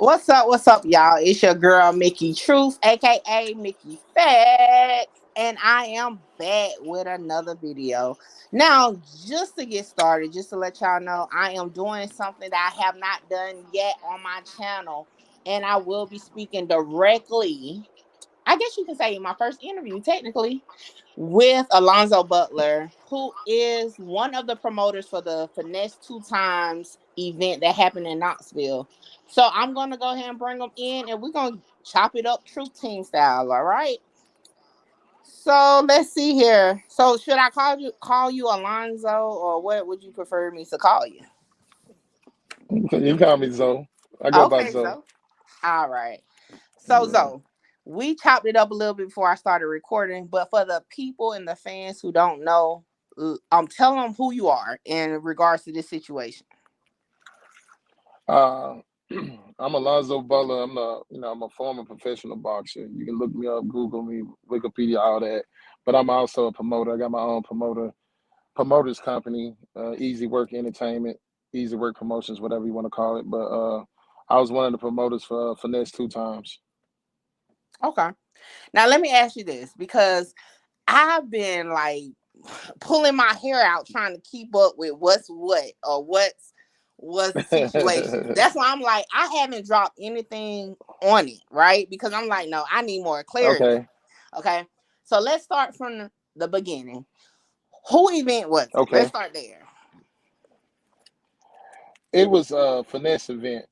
What's up, y'all? It's your girl Mickey Truth, aka Mickey Facts, and I am back with another video. Now, just to get started, just to let y'all know, I am doing something that I have not done yet on my channel, and I will be speaking directly. I guess you can say my first interview, technically, with Alonzo Bulter, who is one of the promoters for the Finesse 2Tymes event that happened in Knoxville. So I'm gonna go ahead and bring them in, and we're gonna chop it up, truth team style. All right. So let's see here. So should I call you Alonzo, or what would you prefer me to call you? You call me Zoe. I go by Okay, Zoe. Zo. All right. So Yeah. Zo, we chopped it up a little bit before I started recording, but for the people and the fans who don't know, tell them who you are in regards to this situation. Uh, I'm Alonzo Butler. I'm a former professional boxer. You can look me up, Google me, Wikipedia, all that. But I'm also a promoter. I got my own promoters company, Easy Work Entertainment, Easy Work Promotions, whatever you want to call it. But I was one of the promoters for Finesse 2 Times. Okay. Now let me ask you this, because I've been like pulling my hair out trying to keep up with what's what, or what's the situation. That's why I'm like, I haven't dropped anything on it, right? Because I'm like, no, I need more clarity. Okay. Okay. So let's start from the beginning. Who event was it? Let's Okay. start there. It was a Finesse event.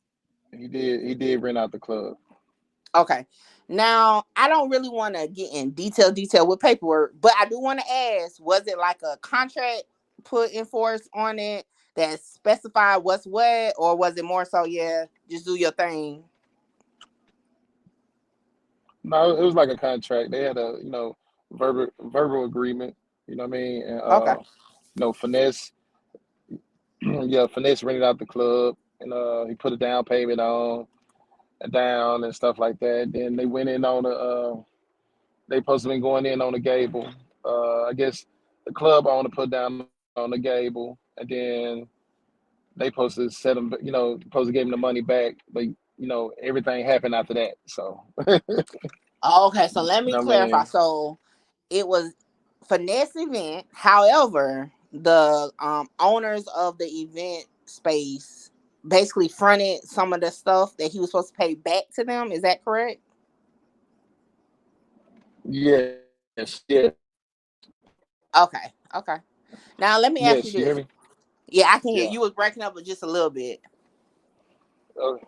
He did rent out the club. Okay. Now, I don't really want to get in detail with paperwork, but I do want to ask, was it like a contract put in force on it that specified what's what, or was it more so, yeah, just do your thing? No, it was like a contract. They had a verbal agreement. You know what I mean? And Okay. finesse. Yeah, finesse rented out the club, and he put a down payment on down and stuff like that. Then they went in on the. They supposed to be going in on the gable. I guess the club owner put down on the gable, and then they supposed to set them. Supposed to give him the money back, but everything happened after that. So Okay, so let you me know what I clarify. mean? So it was finesse event. However, the owners of the event space basically fronted some of the stuff that he was supposed to pay back to them. Is that correct? Yes, yes, Okay. Okay. Now let me ask you yes. You hear this. me? Yeah, I can hear Yeah. you was breaking up just a little bit. Oh,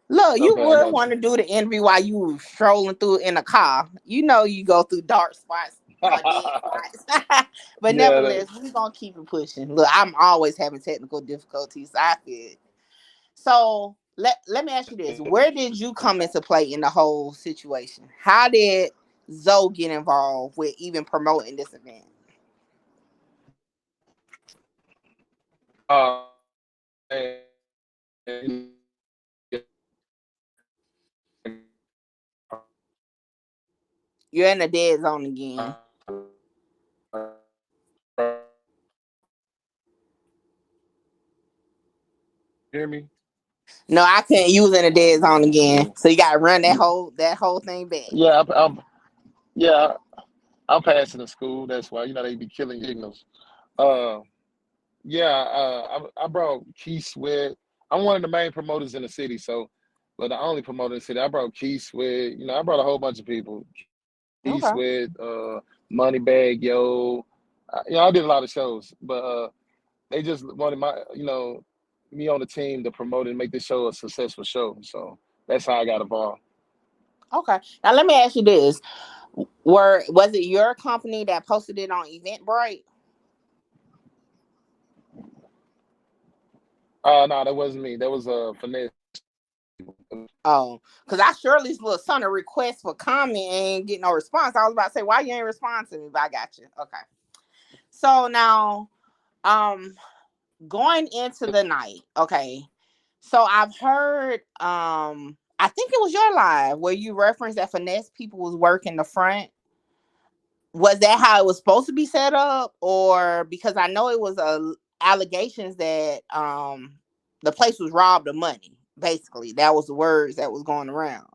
Look, you okay, I would got want to do the interview while you were strolling through in a car. You know you go through dark spots or dead you. spots. But Yeah, nevertheless, we're gonna keep it pushing. Look, I'm always having technical difficulties. I feel it. So let me ask you this. Where did you come into play in the whole situation? How did Zoe get involved with even promoting this event? You're in the dead zone again. hear me? No, I couldn't use in the dead zone again. So you gotta run that whole thing back. Yeah, yeah, I'm passing the school. That's why they be killing signals. Uh, yeah, I brought Key Sweat. I'm one of the main promoters in the city, but the only promoter in the city. I brought Key Sweat. I brought a whole bunch of people. Key Sweat, Okay. Moneybag Yo. I did a lot of shows, but they just wanted me on the team to promote and make this show a successful show. So that's how I got involved. Okay. Now let me ask you this. Was it your company that posted it on Eventbrite? No, that wasn't me. That was Finesse. Oh, because I surely little son a request for comment and ain't get no response. I was about to say, why you ain't respond to me, but I got you. Okay. So now, um, going into the night, okay. So I've heard, I think it was your live where you referenced that finesse people was working the front. Was that how it was supposed to be set up, or because I know it was allegations that the place was robbed of money, Basically, that was the words that was going around.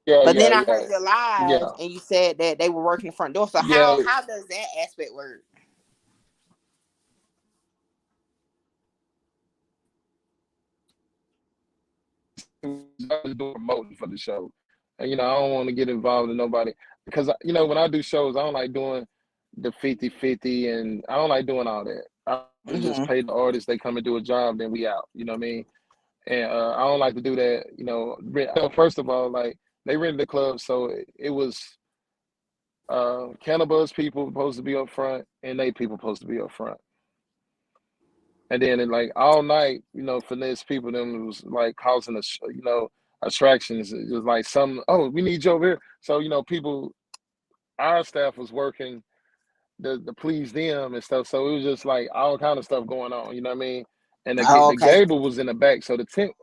Yeah, But then yeah, I heard yeah, your live, yeah, and you said that they were working the front door. So yeah. how does that aspect work? I was doing promoting for the show. And, I don't want to get involved in nobody because, when I do shows, I don't like doing the 50-50, and I don't like doing all that. I just Hmm. pay the artists, they come and do a job, then we out. You know what I mean? And I don't like to do that. First of all, like they rented the club, so it was Cannabis people supposed to be up front, and they people supposed to be up front. And then like all night, finesse people them was like causing us, attractions. It was like oh, we need you over here. So, people, our staff was working to please them and stuff. So it was just like all kind of stuff going on, you know what I mean? And Oh, the okay. gable was in the back. So the tent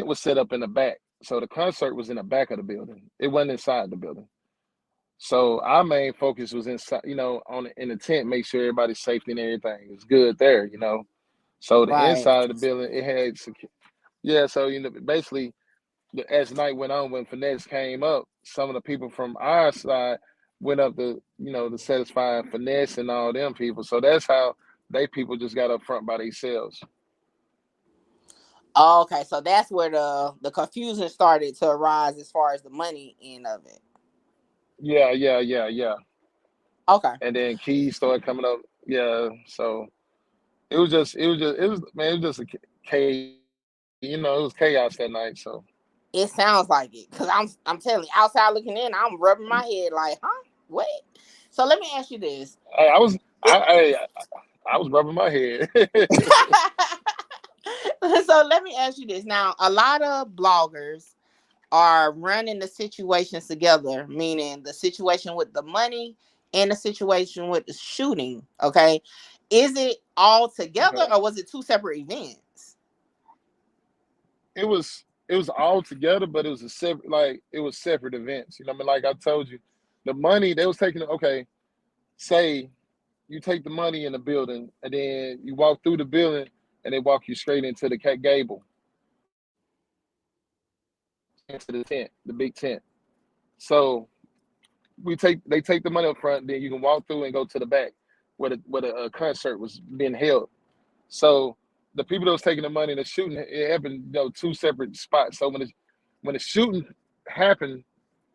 was set up in the back. So the concert was in the back of the building. It wasn't inside the building. So our main focus was inside, in the tent, make sure everybody's safety and everything is good there. So the Right. inside of the building, it had yeah. So basically, as night went on, when Finesse came up, some of the people from our side went up to satisfy Finesse and all them people. So that's how they people just got up front by themselves. Oh, okay. So that's where the confusion started to arise as far as the money end of it. Yeah, yeah, yeah, yeah. Okay. And then keys started coming up. Yeah. So it was just a chaos. It was chaos that night. So It sounds like it, cause I'm telling you, outside looking in, I'm rubbing my head like, huh? What? So let me ask you this. I was It, I was rubbing my head. so let me ask you this. Now, a lot of bloggers are running the situations together, meaning the situation with the money and the situation with the shooting. Okay. Is it all together Okay. or was it two separate events? It was all together, but it was separate events. You know what I mean? Like I told you, the money they was taking. Okay, say you take the money in the building, and then you walk through the building, and they walk you straight into the cat gable, into the tent, the big tent. So they take the money up front, then you can walk through and go to the back where the concert was being held. So the people that was taking the money and the shooting, it happened, two separate spots. So when the shooting happened,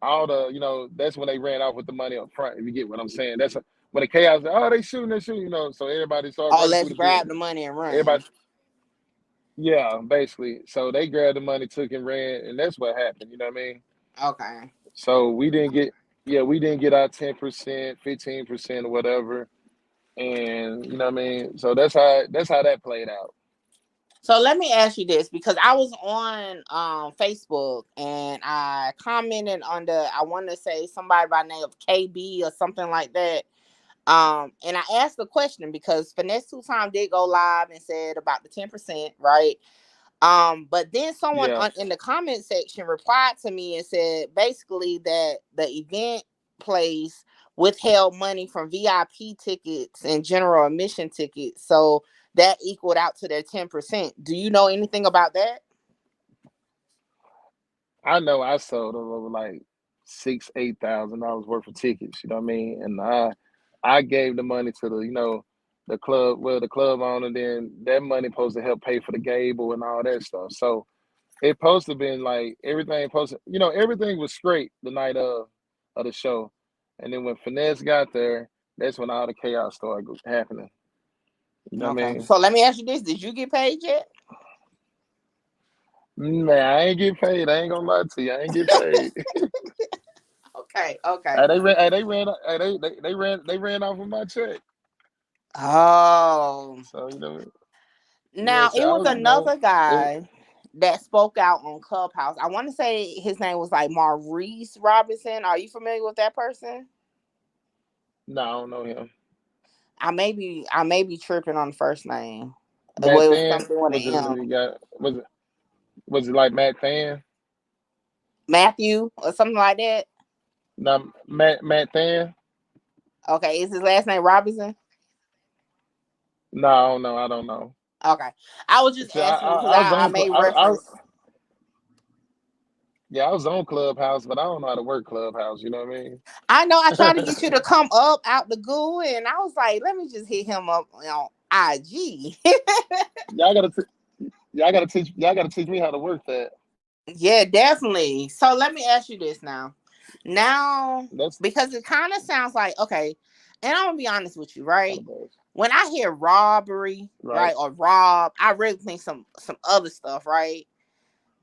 that's when they ran off with the money up front. If you get what I'm saying, when the chaos. Oh, they shooting, they shooting. So everybody started Oh, running through let's the grab building. the money and run. Everybody, yeah, basically. So they grabbed the money, took and ran, and that's what happened. You know what I mean? Okay. So we didn't get our 10%, 15% or whatever, and you know what I mean. So that's how that played out. So let me ask you this, because I was on Facebook and I commented on I want to say somebody by the name of KB or something like that. And I asked the question because Finesse 2Tymes did go live and said about the 10%, right? But then someone Yeah. in the comment section replied to me and said basically that the event place withheld money from VIP tickets and general admission tickets. So that equaled out to their 10%. Do you know anything about that? I know I sold over like $8,000 worth of tickets. You know what I mean? And I gave the money to the club, well, the club owner. Then that money supposed to help pay for the gable and all that stuff. So it supposed to been like everything supposed to, everything was straight the night of the show. And then when Finesse got there, that's when all the chaos started happening. You know what I Okay. mean? So let me ask you this. Did you get paid yet? Man, I ain't get paid. I ain't gonna lie to you. I ain't get paid. Okay. Okay. They ran off of my check. Oh. So yeah. Now So it I was was, another it, guy that spoke out on Clubhouse. I want to say his name was like Maurice Robinson. Are you familiar with that person? no, I don't know him. I may be tripping on the first name. Well, Matt it was Fan something with was an it? M. Was it like Matt Fan? Matthew or something like that. No, Matt Fan. Okay, is his last name Robinson? No, I don't know. I don't know. Okay. I was just See, asking because I was I on, made reference. yeah, I was on Clubhouse, but I don't know how to work Clubhouse. You know what I mean? I know I tried to get you to come up out the goo, and I was like, let me just hit him up on IG. Y'all gotta, y'all gotta teach me how to work that. Yeah, definitely. So let me ask you this now. Now, That's because it kind of sounds like, okay, and I'm gonna be honest with you, how right? the best. When I hear robbery, Right. right, or rob, I really think some other stuff, right?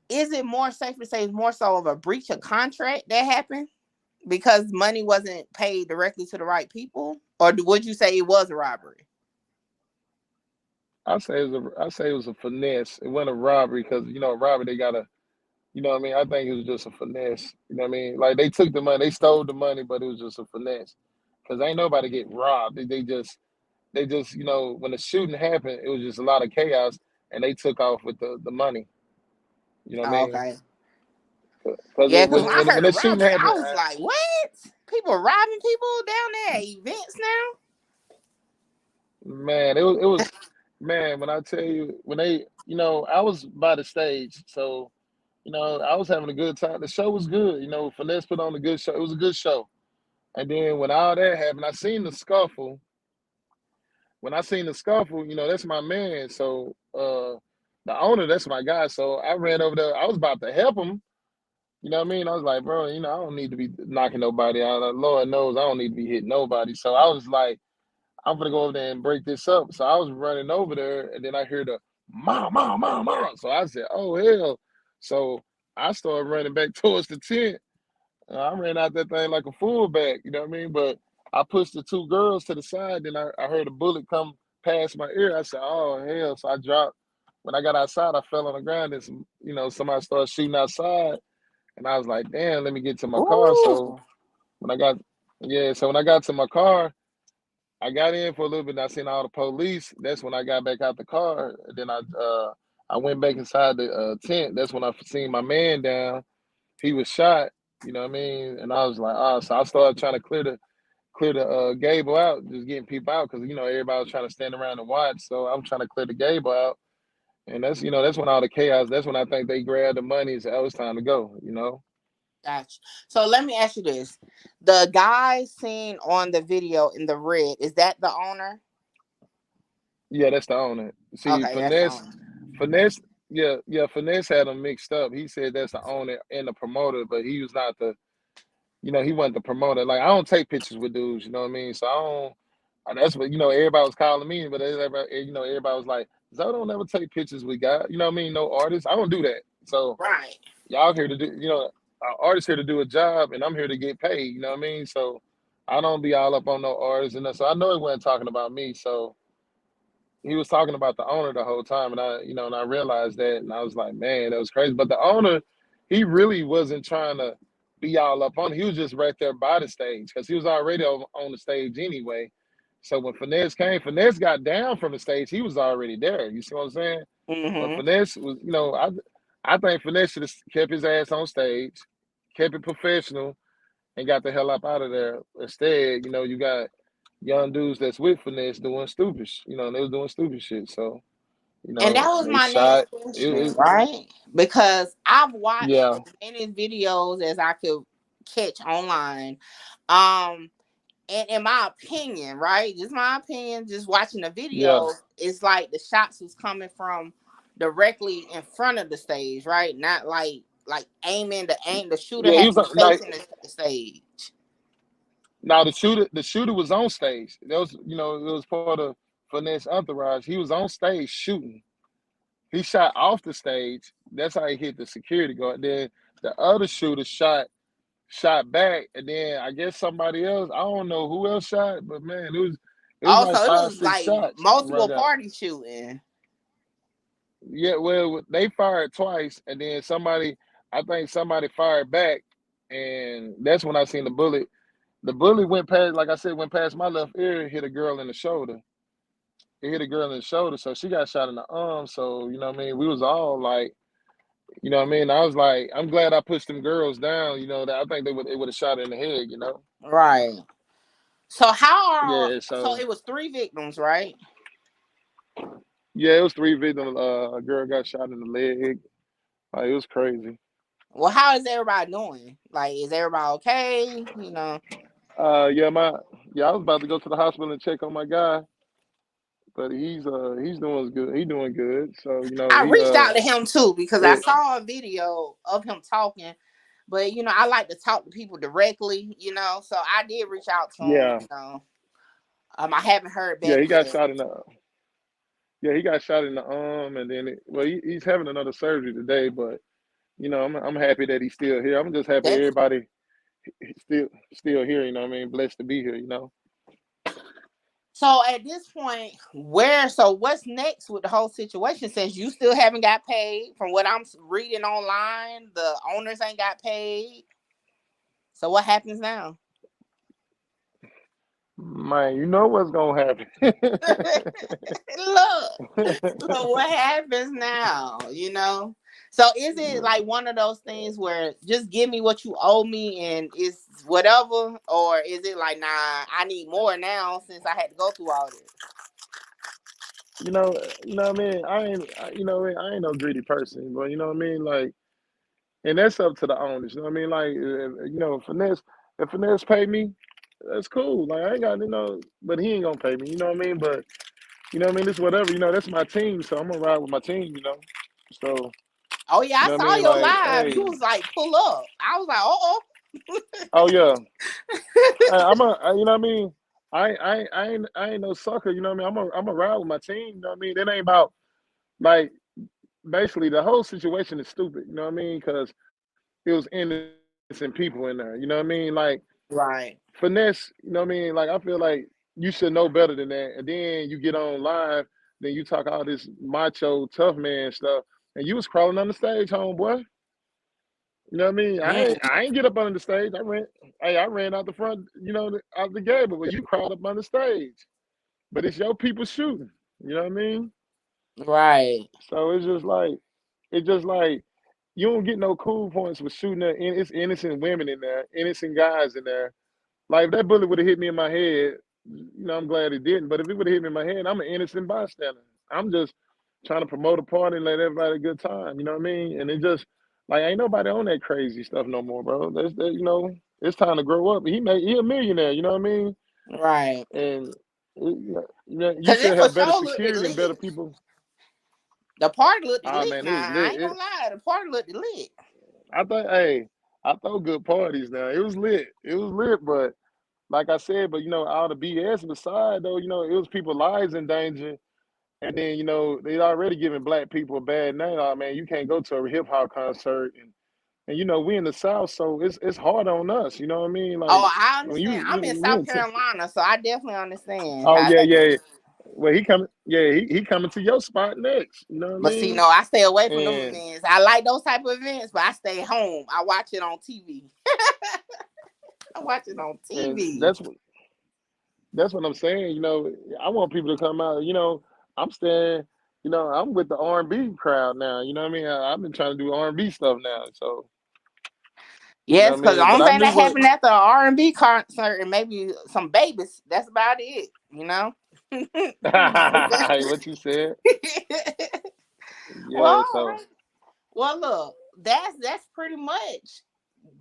Is it more safe to say it's more so of a breach of contract that happened because money wasn't paid directly to the right people, or would you say it was a robbery? I say it was a finesse. It wasn't a robbery because a robbery they gotta. You know what I mean? I think it was just a finesse. You know what I mean? Like they took the money, they stole the money, but it was just a finesse. Cause ain't nobody get robbed. They just when the shooting happened, it was just a lot of chaos, and they took off with the money. You know what I Oh, mean? okay. Because Yeah, because when I when heard a the shooting robbery, happened, I was like, what? People robbing people down there at events now? man, it was man. When I tell you, when they, I was by the stage, so I was having a good time. The show was good. Finesse put on a good show. It was a good show. And then when all that happened, I seen the scuffle. When I seen the scuffle, that's my man. So the owner, that's my guy. So I ran over there. I was about to help him. You know what I mean? I was like, bro, I don't need to be knocking nobody out. Lord knows I don't need to be hitting nobody. So I was like, I'm gonna go over there and break this up. So I was running over there, and then I hear the mom. So I said, oh hell. So I started running back towards the tent. I ran out that thing like a fullback, you know what I mean? But I pushed the two girls to the side, then I heard a bullet come past my ear. I said, oh hell. So I dropped. When I got outside, I fell on the ground and somebody started shooting outside. And I was like, damn, let me get to my car. So Ooh. when I got so when I got to my car, I got in for a little bit and I seen all the police. That's when I got back out the car. Then I went back inside the tent. That's when I seen my man down. He was shot. You know what I mean? And I was like, oh, so I started trying to clear the gable out, just getting people out because everybody was trying to stand around and watch. So I'm trying to clear the gable out, and that's when all the chaos. That's when I think they grabbed the money and said, oh, it's time to go. Gotcha. So let me ask you this. The guy seen on the video in the red, is that the owner? Yeah, that's the owner. See, Okay, that's the owner. finesse, yeah, finesse had them mixed up. He said that's the owner and the promoter, but he was not he wasn't the promoter. Like I don't take pictures with dudes, you know what I mean? So I don't. That's what everybody was calling me, but everybody was like, "Zo don't never take pictures with guys." You know what I mean? No artists. I don't do that. So Right. y'all here to do, artists here to do a job, and I'm here to get paid. You know what I mean? So I don't be all up on no artists, and so I know he wasn't talking about me. So he was talking about the owner the whole time, and I realized that, and I was like, man, that was crazy. But the owner, he really wasn't trying to be all up on it. He was just right there by the stage because he was already on the stage anyway. So when Finesse came, Finesse got down from the stage. He was already there. You see what I'm saying? But Mm-hmm. Finesse was, I think Finesse should have kept his ass on stage, kept it professional, and got the hell up out of there. Instead, you got young dudes that's with Finesse doing stupid, and they was doing stupid shit. So, And that was they my next shot. question, right? Because I've watched Yeah, as many videos as I could catch online. Um, and in my opinion, right? Just my opinion, just watching the yeah, video, it's like the shots was coming from directly in front of the stage, right? Not like aiming the shooter yeah. He had was to be like, facing the stage. now the shooter was on stage. That was, it was part of Finesse entourage. He was on stage shooting. He shot off the stage. That's how he hit the security guard. Then the other shooter shot back, and then I guess somebody else. I don't know who else shot, but man, it was like Also, it five, was six like shots multiple right there. parties shooting. Yeah, well, they fired twice, and then I think somebody fired back, and that's when I seen the bullet. The bullet went past, like I said, went past my left ear, hit a girl in the shoulder. It hit a girl in the shoulder, so she got shot in the arm. So you know what I mean. We was all like, you know what I mean. I was like, I'm glad I pushed them girls down. That I think it would have shot her in the head. Right. So Yeah. so So it was three victims, right? Yeah, it was three victims. A girl got shot in the leg. Like, it was crazy. Well, how is everybody doing? Like, is everybody okay? You know, Yeah, I was about to go to the hospital and check on my guy, but he's doing good. He's doing good. So I reached out to him too because I it, saw a video of him talking. But I like to talk to people directly. So I did reach out to him. yeah, I haven't heard yeah, back he got yet. shot in the yeah, he got shot in the arm, and then he's having another surgery today. But I'm happy that he's still here. I'm just happy That's everybody still here. You know what I mean? Blessed to be here. So at this point, so what's next with the whole situation? Since you still haven't got paid, from what I'm reading online, the owners ain't got paid. So what happens now? Man, you know what's gonna happen. Look, so what happens now? So is it like one of those things where just give me what you owe me and it's whatever, or is it like, nah, I need more now since I had to go through all this? You know what I mean. I ain't no greedy person, but you know what I mean. Like, and that's up to the owners. You know what I mean. Like, finesse. If finesse pay me, that's cool. Like, I ain't got but he ain't gonna pay me. You know what I mean. But you know what I mean. It's whatever. That's my team, so I'm gonna ride with my team. So Oh yeah, you I know what I saw mean. your Like, live. You hey, was like, pull up. I was like, oh. oh yeah, you know what I mean. I ain't no sucker. You know what I mean. I'm a ride with my team. You know what I mean. It ain't about like basically the whole situation is stupid. You know what I mean? Because it was innocent people in there. You know what I mean? Like Right. finesse. You know what I mean? Like I feel like you should know better than that. And then you get on live, then you talk all this macho tough man stuff, and you was crawling on the stage, homeboy. You know what I mean? Mm, I ain't get up on the stage. I ran out the front, out the gate, but you crawled up on the stage. But it's your people shooting. You know what I mean? right. So it's just like you don't get no cool points with shooting at it's innocent women in there, innocent guys in there. Like if that bullet would have hit me in my head, I'm glad it didn't. But if it would have hit me in my head, I'm an innocent bystander. I'm just trying to promote a party and let everybody have a good time. You know what I mean? And it just like ain't nobody on that crazy stuff no more, bro. It's time to grow up. He a millionaire. You know what I mean? Right. And you Cause it should for have better sure looked security and better lit. people. The party looked Ah lit. man, it Now was I lit. ain't gonna lie, the party looked lit. Hey, I throw good parties now. It was lit. It was lit, but like I said, but all the BS aside though, it was people's lives in danger. And then, they already giving black people a bad name. Oh man, you can't go to a hip hop concert and we in the South, so it's hard on us, you know what I mean? Like Oh, I when understand. I'm in we South in Carolina, so I definitely understand oh how yeah, that is. yeah. Well he coming to your spot next, you know what I But see, mean? no, I stay away from them And events. I like those type of events, but I stay home. I watch it on TV. I watch it on and TV. that's what I'm saying. I want people to come out. I'm staying. I'm with the R&B crowd now. You know what I mean? I've been trying to do R&B stuff now. So you know Yes, what I because the mean. But only I thing knew that what. happened at the R&B concert and maybe some babies. That's about it. What you said? Well, Yeah. all So right. Well, look, that's pretty much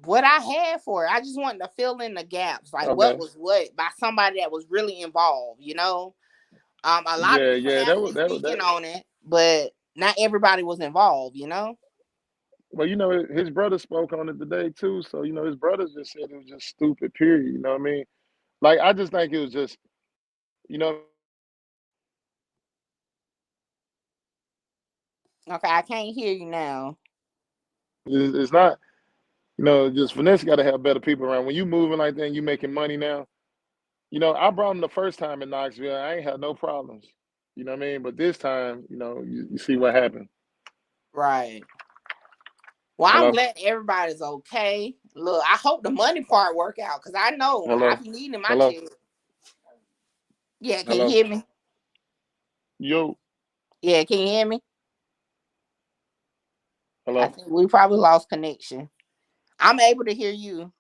what I had for it. I just wanted to fill in the gaps, like what okay. was what by somebody that was really involved. A lot of Yeah. people Yeah. have That been was that was that. speaking on it, but not everybody was involved. Well, his brother spoke on it today too. So his brother just said it was just stupid. Period. You know what I mean? Like I just think it was just. You know what I mean? Okay, I can't hear you now. It's not. Just finesse got to have better people around. When you moving like that and you making money now, I brought him the first time in Knoxville. I ain't had no problems. You know what I mean? But this time, you see what happened. Right. Well, I'm Hello? glad everybody's okay. Look, I hope the money part work out because I know I Hello? be needing my Hello? check. Yeah, can you Hello? hear me? Yo? Yeah, can you hear me? I Hello? think we probably lost connection. I'm able to hear you.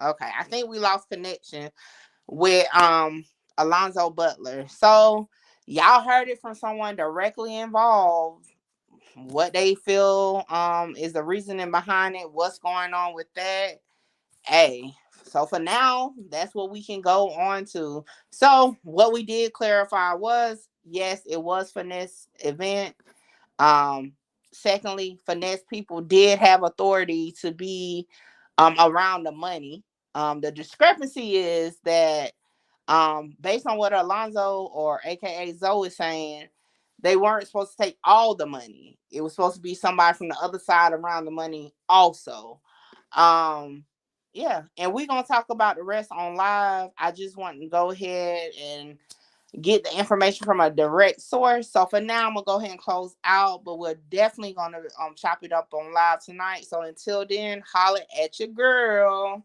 Okay, I think we lost connection with Alonzo Butler. So Y'all heard it from someone directly involved. What they feel is the reasoning behind it, what's going on with that. Hey, so for now, that's what we can go on to. So what we did clarify was, yes, it was Finesse event. Um, Secondly, Finesse people did have authority to be around the money. The discrepancy is that based on what Alonzo or AKA Zoe is saying, they weren't supposed to take all the money. It was supposed to be somebody from the other side around the money also. Um, yeah, and we're gonna talk about the rest on live. I just want to go ahead and get the information from a direct source. So for now, I'm gonna go ahead and close out, but we're definitely gonna chop it up on live tonight. So until then, holler at your girl.